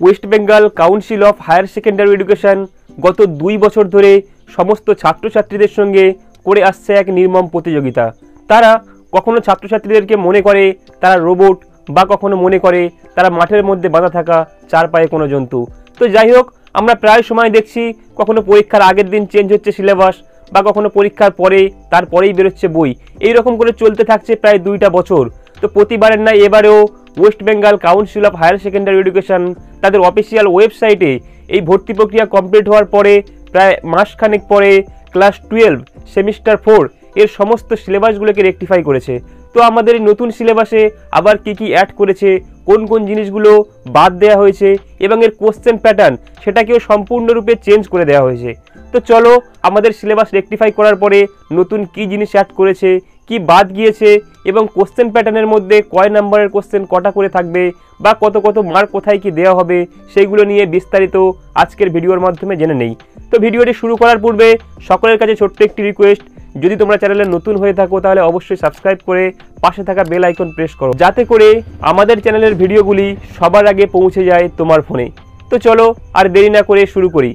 West Bengal Council of Higher Secondary Education গত 2 বছর ধরে সমস্ত ছাত্রছাত্রীদের সঙ্গে করে আসছে এক নির্মম প্রতিযোগিতা। তারা কখনো ছাত্রছাত্রীদেরকে মনে করে তারা রোবট, বা কখনো মনে করে তারা মাঠের মধ্যে বাঁধা থাকা 4 পায়ে কোনো জন্তু। তো যাই হোক, আমরা প্রায় সময় দেখছি কখনো পরীক্ষার আগের দিন চেঞ্জ হচ্ছে সিলেবাস, বা কখনো পরীক্ষার পরে তারপরেই বেরোচ্ছে বই। এই রকম করে চলতে থাকছে প্রায় 2টা বছর। তো প্রতিবারের নাই এবারেও West Bengal Council of Higher Secondary Education তাদের অফিসিয়াল ওয়েবসাইটে এই ভর্তি প্রক্রিয়া কমপ্লিট হওয়ার পরে প্রায় মাসখানেক পরে ক্লাস 12 সেমিস্টার 4 এর সমস্ত সিলেবাসগুলোকে রেকটিফাই করেছে। তো আমাদের এই নতুন সিলেবাসে আবার কি অ্যাড করেছে, কোন কোন জিনিসগুলো বাদ দেওয়া হয়েছে এবং এর কোশ্চেন প্যাটার্ন সেটাকেও সম্পূর্ণরূপে চেঞ্জ করে দেওয়া হয়েছে। তো চলো আমাদের সিলেবাস রেকটিফাই করার পরে নতুন কি জিনিস অ্যাড করেছে, কি বাদ গিয়েছে এবং কোশ্চেন প্যাটার্নের মধ্যে কয় নাম্বারের কোশ্চেন কটা করে থাকবে, বা কত কত মার্ক কোথায় কি দেওয়া হবে, সেইগুলো নিয়ে বিস্তারিত আজকের ভিডিওর মাধ্যমে জেনে নেই। তো ভিডিওটি শুরু করার পূর্বে সকলের কাছে ছোট্ট একটি রিকোয়েস্ট, যদি তোমরা চ্যানেলে নতুন হয়ে থাকো তাহলে অবশ্যই সাবস্ক্রাইব করে পাশে থাকা বেল আইকন প্রেস করো, যাতে করে আমাদের চ্যানেলের ভিডিওগুলি সবার আগে পৌঁছে যায় তোমার ফোনে। তো চলো আর দেরি না করে শুরু করি।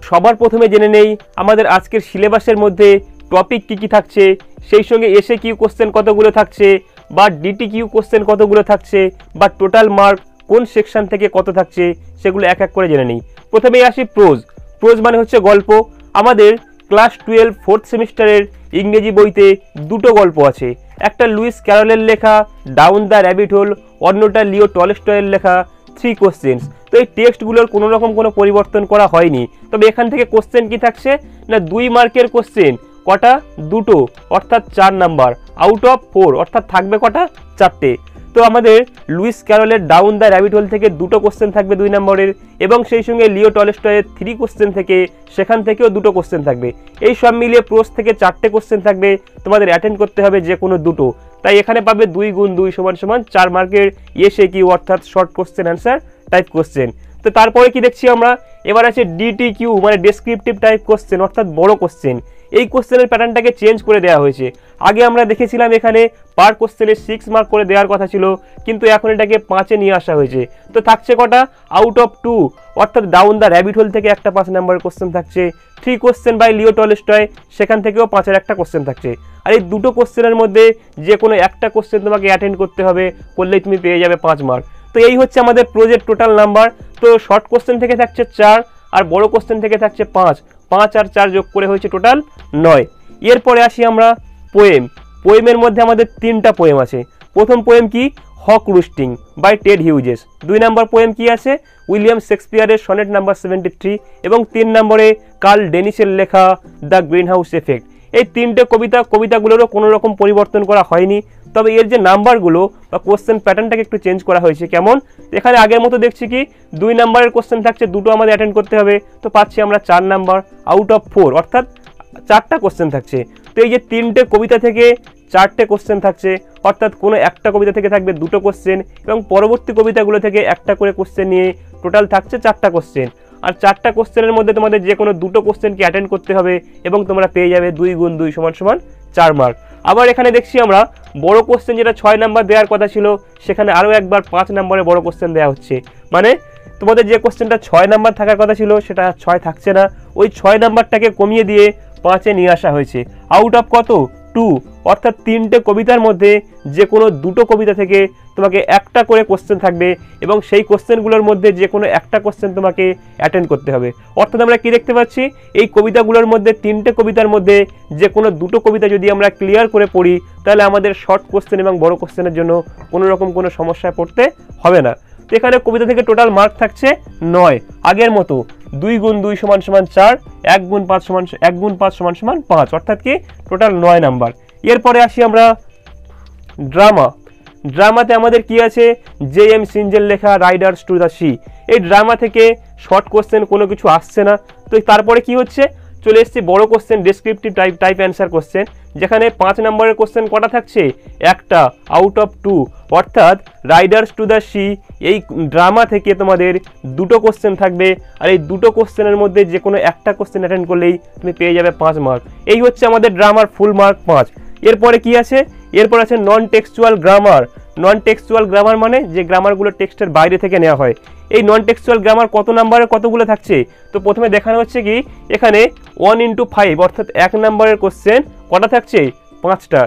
সবার প্রথমে জেনে নেই আমাদের আজকের সিলেবাসের মধ্যে টপিক কি থাকছে, সেই সঙ্গে এসে কিউ কোশ্চেন কতগুলো থাকছে, বা ডিটি কিউ কোশ্চেন কতগুলো থাকছে, বা টোটাল মার্ক কোন সেকশন থেকে কত থাকছে, সেগুলো এক এক করে জেনে নিই। প্রথমেই আসি প্রোজ। প্রোজ মানে হচ্ছে গল্প। আমাদের ক্লাস 12 4th সেমিস্টারের ইংরেজি বইতে 2টো গল্প আছে। একটা লুইস ক্যারলের লেখা ডাউন দ্য র্যাবিট হোল, অন্যটা লিও টলস্টয়ের লেখা 3 কোশ্চেন্স। তো এই টেক্সটগুলোর কোনো রকম কোনো পরিবর্তন করা হয়নি। তবে এখান থেকে কোশ্চেন কি থাকছে না, 2 মার্কের কোশ্চেন। কটা? 2টো, অর্থাৎ 4 নাম্বার আউট অফ 4, অর্থাৎ থাকবে কটা? 4টে। তো আমাদের লুইস ক্যারলের ডাউন দ্য র্যাবিট হোল থেকে 2টো কোশ্চেন থাকবে 2 নম্বরের, এবং সেই সঙ্গে লিও টলস্টয়ের 3 কোশ্চেন থেকে, সেখান থেকেও 2টো কোশ্চেন থাকবে। এই সব মিলিয়ে প্রোজ থেকে 4টে কোশ্চেন থাকবে, তোমাদের অ্যাটেন্ড করতে হবে যে কোনো 2টো। তাই এখানে পাবে 2 গুণ 2 সমান সমান 4 মার্কের এসে কিউ, অর্থাৎ short question answer type question. তো তারপরে কি দেখছি আমরা, এবার আছে ডিটি কিউ মানে ডেসক্রিপটিভ টাইপ কোশ্চেন, অর্থাৎ বড় কোশ্চেন। এই কোশ্চেনের প্যাটার্নটাকে চেঞ্জ করে দেওয়া হয়েছে। আগে আমরা দেখেছিলাম এখানে পার কোশ্চেনে 6 মার্ক করে দেওয়ার কথা ছিল, কিন্তু এখন এটাকে 5-এ নিয়ে আসা হয়েছে। তো থাকছে কটা? আউট অফ 2, অর্থাৎ ডাউন দ্য র্যাবিট হোল থেকে একটা 5 নম্বরের কোশ্চেন থাকছে। 3 কোশ্চেন বাই লিও টলস্টয়, সেখান থেকেও 5-এর একটা কোশ্চেন থাকছে। আর এই 2টো কোশ্চেনের মধ্যে যে কোনো একটা কোশ্চেন তোমাকে অ্যাটেন্ড করতে হবে, করলেই তুমি পেয়ে যাবে 5 মার্ক। তো এই হচ্ছে আমাদের প্রজেক্ট টোটাল নাম্বার। তো শর্ট কোশ্চেন থেকে থাকছে 4, আর বড় কোশ্চেন থেকে থাকছে 5। 5 আর 4 যোগ করে হয়েছে টোটাল 9। এরপরে আসি আমরা পোয়েম। পোয়েমের মধ্যে আমাদের 3টা পোয়েম আছে। প্রথম পোয়েম কি? Hawk roosting by Ted Hughes. 2 নম্বর পোয়েম কি আছে? উইলিয়াম শেক্সপিয়ারের সনেট নাম্বার 73, এবং 3 নম্বরে কার্ল ডেনিসের লেখা দ্য গ্রিন হাউস এফেক্ট। এই 3টে কবিতাগুলোরও কোনো রকম পরিবর্তন করা হয়নি। তবে এর যে নাম্বারগুলো বা কোশ্চেন প্যাটার্নটাকে একটু চেঞ্জ করা হয়েছে। কেমন? এখানে আগের মতো দেখছি কি 2 নম্বরের কোশ্চেন থাকছে, 2টো আমাদের অ্যাটেন্ড করতে হবে। তো পাচ্ছি আমরা 4 নাম্বার আউট অফ 4, অর্থাৎ 4টা কোশ্চেন থাকছে। তো এই যে 3টে কবিতা থেকে 4টে কোশ্চেন থাকছে, অর্থাৎ কোনো একটা কবিতা থেকে থাকবে 2টো কোশ্চেন, এবং পরবর্তী কবিতাগুলো থেকে একটা করে কোশ্চেন নিয়ে টোটাল থাকছে 4টা কোশ্চেন। আর 4টা কোশ্চেনের মধ্যে তোমাদের যে কোনো 2টো কোশ্চেনকে অ্যাটেন্ড করতে হবে, এবং তোমরা পেয়ে যাবে 2 গুণ 2 সমান সমান 4 মার্ক। আবার এখানে দেখছি আমরা বড় কোশ্চেন যেটা 6 নাম্বার দেওয়ার কথা ছিল, সেখানে আরও একবার 5 নম্বরে বড় কোশ্চেন দেওয়া হচ্ছে। মানে তোমাদের যে কোশ্চেনটা 6 নাম্বার থাকার কথা ছিল, সেটা 6 থাকছে না, ওই 6 নাম্বারটাকে কমিয়ে দিয়ে 5-এ নিয়ে আসা হয়েছে। আউট অফ কত? 2, অর্থাৎ 3টে কবিতার মধ্যে যে কোনো 2টো কবিতা থেকে তোমাকে একটা করে কোশ্চেন থাকবে, এবং সেই কোশ্চেনগুলোর মধ্যে যে কোনো একটা কোশ্চেন তোমাকে অ্যাটেন্ড করতে হবে। অর্থাৎ আমরা কি দেখতে পাচ্ছি, এই কবিতাগুলোর মধ্যে 3টে কবিতার মধ্যে যে কোনো 2টো কবিতা যদি আমরা ক্লিয়ার করে পড়ি, তাহলে আমাদের শর্ট কোশ্চেন এবং বড় কোশ্চেনের জন্য কোনো রকম কোনো সমস্যায় পড়তে হবে না। তো এখানে কবিতা থেকে টোটাল মার্ক থাকছে 9, আগের মতো 2 গুণ 2 সমান সমান 4, 1 গুণ 5 সমান সমান 5, অর্থাৎ কি টোটাল 9 নাম্বার। এরপরে আসি আমরা ড্রামা। ড্রামাতে আমাদের কি আছে? জে.এম. সিনজের লেখা রাইডার্স টু দ্য সি। এই ড্রামা থেকে শর্ট কোশ্চেন কোনো কিছু আসছে না। তো তারপরে কি হচ্ছে, চলে এসেছি বড় question descriptive type answer question, যেখানে 5 নম্বরের কোশ্চেন কটা থাকছে? একটা আউট অফ 2, অর্থাৎ রাইডার্স টু দ্য সি। এই ড্রামা থেকে তোমাদের 2টো কোশ্চেন থাকবে, আর এই 2টো কোশ্চেনের মধ্যে যে কোনো একটা কোশ্চেন অ্যাটেন্ড করলেই তুমি পেয়ে যাবে 5 মার্ক। এই হচ্ছে আমাদের ড্রামার ফুল মার্ক 5। এরপরে কি আছে? এরপর আছে নন টেক্সচুয়াল গ্রামার। নন টেক্সচুয়াল গ্রামার মানে যে গ্রামারগুলো টেক্সটের বাইরে থেকে নেওয়া হয়। এই নন টেক্সচুয়াল গ্রামার কত নাম্বারের কতগুলো থাকছে? তো প্রথমে দেখানো হচ্ছে কি এখানে 1x5 অর্থাৎ 1 নাম্বারের কোশ্চেন কটা থাকছে? 5টা।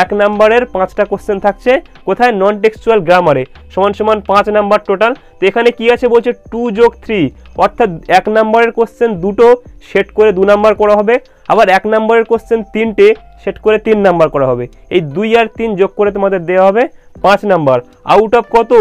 1 নাম্বারের 5টা কোশ্চেন থাকছে কোথায়? নন টেক্সচুয়াল গ্রামারে, সমান সমান 5 নাম্বার টোটাল। তো এখানে কি আছে বলছে 2 যোগ 3 অর্থাৎ 1 নাম্বারের কোশ্চেন দুটো সেট করে 2 নাম্বার করা হবে, আবার 1 নাম্বারের কোশ্চেন 3টে সেট করে 3 নাম্বার করা হবে। এই 2 আর 3 যোগ করে তোমাদের দেওয়া হবে 5 নাম্বার। আউট অফ কত?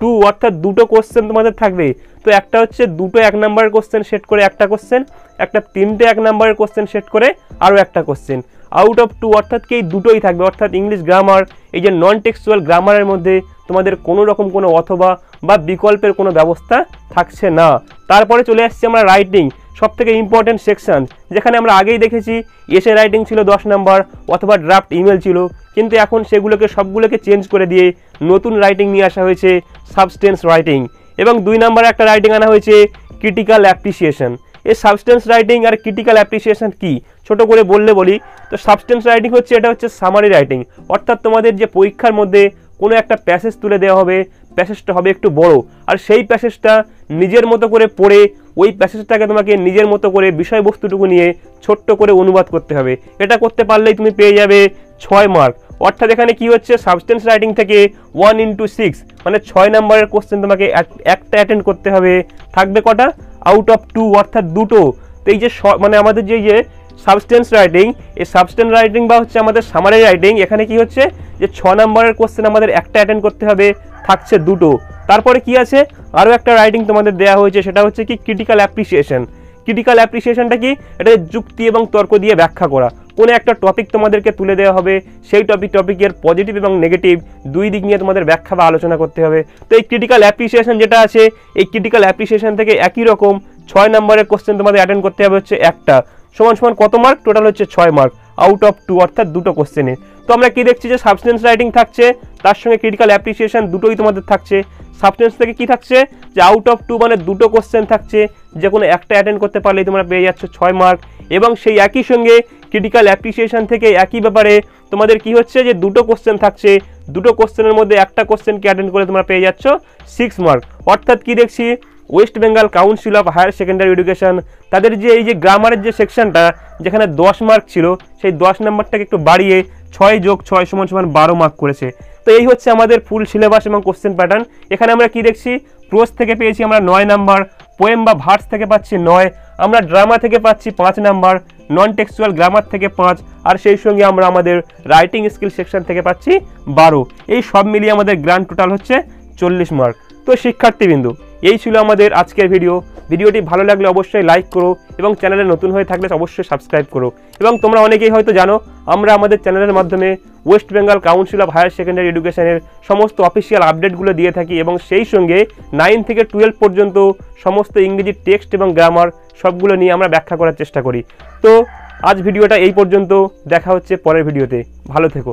2 অর্থাৎ দুটো কোশ্চেন তোমাদের থাকবে। তো একটা হচ্ছে দুটো 1 নাম্বারের কোশ্চেন সেট করে একটা কোশ্চেন, একটা 3টে 1 নাম্বারের কোশ্চেন সেট করে আরও একটা কোশ্চেন। আউট অফ 2 অর্থাৎ কি দুটোই থাকবে, অর্থাৎ ইংলিশ গ্রামার এই যে নন টেক্সচুয়াল গ্রামারের মধ্যে তোমাদের কোনো রকম কোনো অথবা বা বিকল্পের কোনো ব্যবস্থা থাকছে না। তারপরে চলে আসছে আমরা রাইটিং, সবথেকে ইম্পর্টেন্ট সেকশন, যেখানে আমরা আগেই দেখেছি এসে রাইটিং ছিল 10 নাম্বার অথবা ড্রাফট ইমেল ছিল, কিন্তু এখন সেগুলোকে সবগুলোকে চেঞ্জ করে দিয়ে নতুন রাইটিং নিয়ে আসা হয়েছে সাবস্টেন্স রাইটিং। এবং 2 নাম্বারে একটা রাইটিং আনা হয়েছে ক্রিটিক্যাল অ্যাপ্রিসিয়েশন। এই সাবস্টেন্স রাইটিং আর ক্রিটিক্যাল অ্যাপ্রিসিয়েশন কি ছোট করে বলি, তো সাবস্টেন্স রাইটিং হচ্ছে এটা হচ্ছে সামারি রাইটিং, অর্থাৎ তোমাদের যে পরীক্ষার মধ্যে কোনো একটা প্যাসেজ তুলে দেওয়া হবে, প্যাসেজটা হবে একটু বড়, আর সেই প্যাসেজটা নিজের মতো করে পড়ে ওই প্যাসেজটাকে তোমাকে নিজের মতো করে বিষয়বস্তুটুকু নিয়ে ছোট্ট করে অনুবাদ করতে হবে। এটা করতে পারলেই তুমি পেয়ে যাবে 6 মার্ক। অর্থাৎ এখানে কি হচ্ছে মানে রাইটিং থেকে 1x6 মানে 6 নাম্বারের কোশ্চেন তোমাকে একটা অ্যাটেন্ড করতে হবে। থাকবে কটা? আউট অফ 2 অর্থাৎ দুটো। তো এই যে মানে আমাদের যে সাবস্টেন্স রাইটিং, এই সাবস্টেন্স রাইটিং বা হচ্ছে আমাদের সামারি রাইটিং, এখানে কি হচ্ছে যে 6 নাম্বারের কোশ্চেন আমাদের একটা অ্যাটেন্ড করতে হবে, থাকছে দুটো। তারপরে কি আছে আরও একটা রাইটিং তোমাদের দেওয়া হয়েছে, সেটা হচ্ছে কি ক্রিটিক্যাল অ্যাপ্রিসিয়েশন। ক্রিটিক্যাল অ্যাপ্রিসিয়েশনটা কি? এটা যুক্তি এবং তর্ক দিয়ে ব্যাখ্যা করা। কোনো একটা টপিক তোমাদেরকে তুলে দেওয়া হবে, সেই টপিকের পজিটিভ এবং নেগেটিভ দুই দিক নিয়ে তোমাদের ব্যাখ্যা বা আলোচনা করতে হবে। তো এই ক্রিটিক্যাল অ্যাপ্রিসিয়েশন যেটা আছে, এই ক্রিটিক্যাল অ্যাপ্রিসিয়েশন থেকে একই রকম 6 নাম্বারের কোশ্চেন তোমাদের অ্যাটেন্ড করতে হবে হচ্ছে একটা, সমান সমান কত মার্ক? টোটাল হচ্ছে 6 মার্ক আউট অফ 2 অর্থাৎ দুটো কোশ্চেনে। তো আমরা কি দেখছি যে সাবস্টেন্স রাইটিং থাকছে, তার সঙ্গে ক্রিটিক্যাল অ্যাপ্রিসিয়েশন দুটোই তোমাদের থাকছে। সাবস্টেন্স থেকে কি থাকছে যে আউট অফ 2 মানে দুটো কোশ্চেন থাকছে, যে কোনো একটা অ্যাটেন্ড করতে পারলেই তোমরা পেয়ে যাচ্ছ 6 মার্ক। এবং সেই একই সঙ্গে ক্রিটিক্যাল অ্যাপ্রিসিয়েশন থেকে একই ব্যাপারে তোমাদের কি হচ্ছে যে দুটো কোশ্চেন থাকছে, দুটো কোশ্চেনের মধ্যে একটা কোশ্চেনকে অ্যাটেন্ড করে তোমরা পেয়ে যাচ্ছ 6 মার্ক। অর্থাৎ কি দেখছি West Bengal Council of Higher Secondary Education তাদের যে এই যে গ্রামারের যে সেকশনটা যেখানে 10 মার্ক ছিল, সেই 10 নাম্বারটাকে একটু বাড়িয়ে 6 যোগ 6 সমান সমান 12 মার্ক করেছে। তো এই হচ্ছে আমাদের ফুল সিলেবাস এবং কোশ্চেন প্যাটার্ন। এখানে আমরা কি দেখছি প্রোজ থেকে পেয়েছি আমরা 9 নাম্বার, পোয়েম বা ভার্স থেকে পাচ্ছি 9, আমরা ড্রামা থেকে পাচ্ছি 5 নাম্বার, নন টেক্সচুয়াল গ্রামার থেকে 5, আর সেই সঙ্গে আমরা আমাদের রাইটিং স্কিল সেকশন থেকে পাচ্ছি 12। এই সব মিলিয়ে আমাদের গ্র্যান্ড টোটাল হচ্ছে 40 মার্ক। তো শিক্ষার্থীবৃন্দ, এই ছিল আমাদের আজকের ভিডিওটি ভালো লাগলে অবশ্যই লাইক করো এবং চ্যানেলে নতুন হয়ে থাকলে অবশ্যই সাবস্ক্রাইব করো। এবং তোমরা অনেকেই হয়তো জানো আমরা আমাদের চ্যানেলের মাধ্যমে West Bengal Council of Higher Secondary এডুকেশনের সমস্ত অফিসিয়াল আপডেটগুলো দিয়ে থাকি, এবং সেই সঙ্গে 9 থেকে 12 পর্যন্ত সমস্ত ইংরেজি টেক্সট এবং গ্রামার সবগুলো নিয়ে আমরা ব্যাখ্যা করার চেষ্টা করি। তো আজ ভিডিওটা এই পর্যন্ত, দেখা হচ্ছে পরের ভিডিওতে। ভালো থেকো।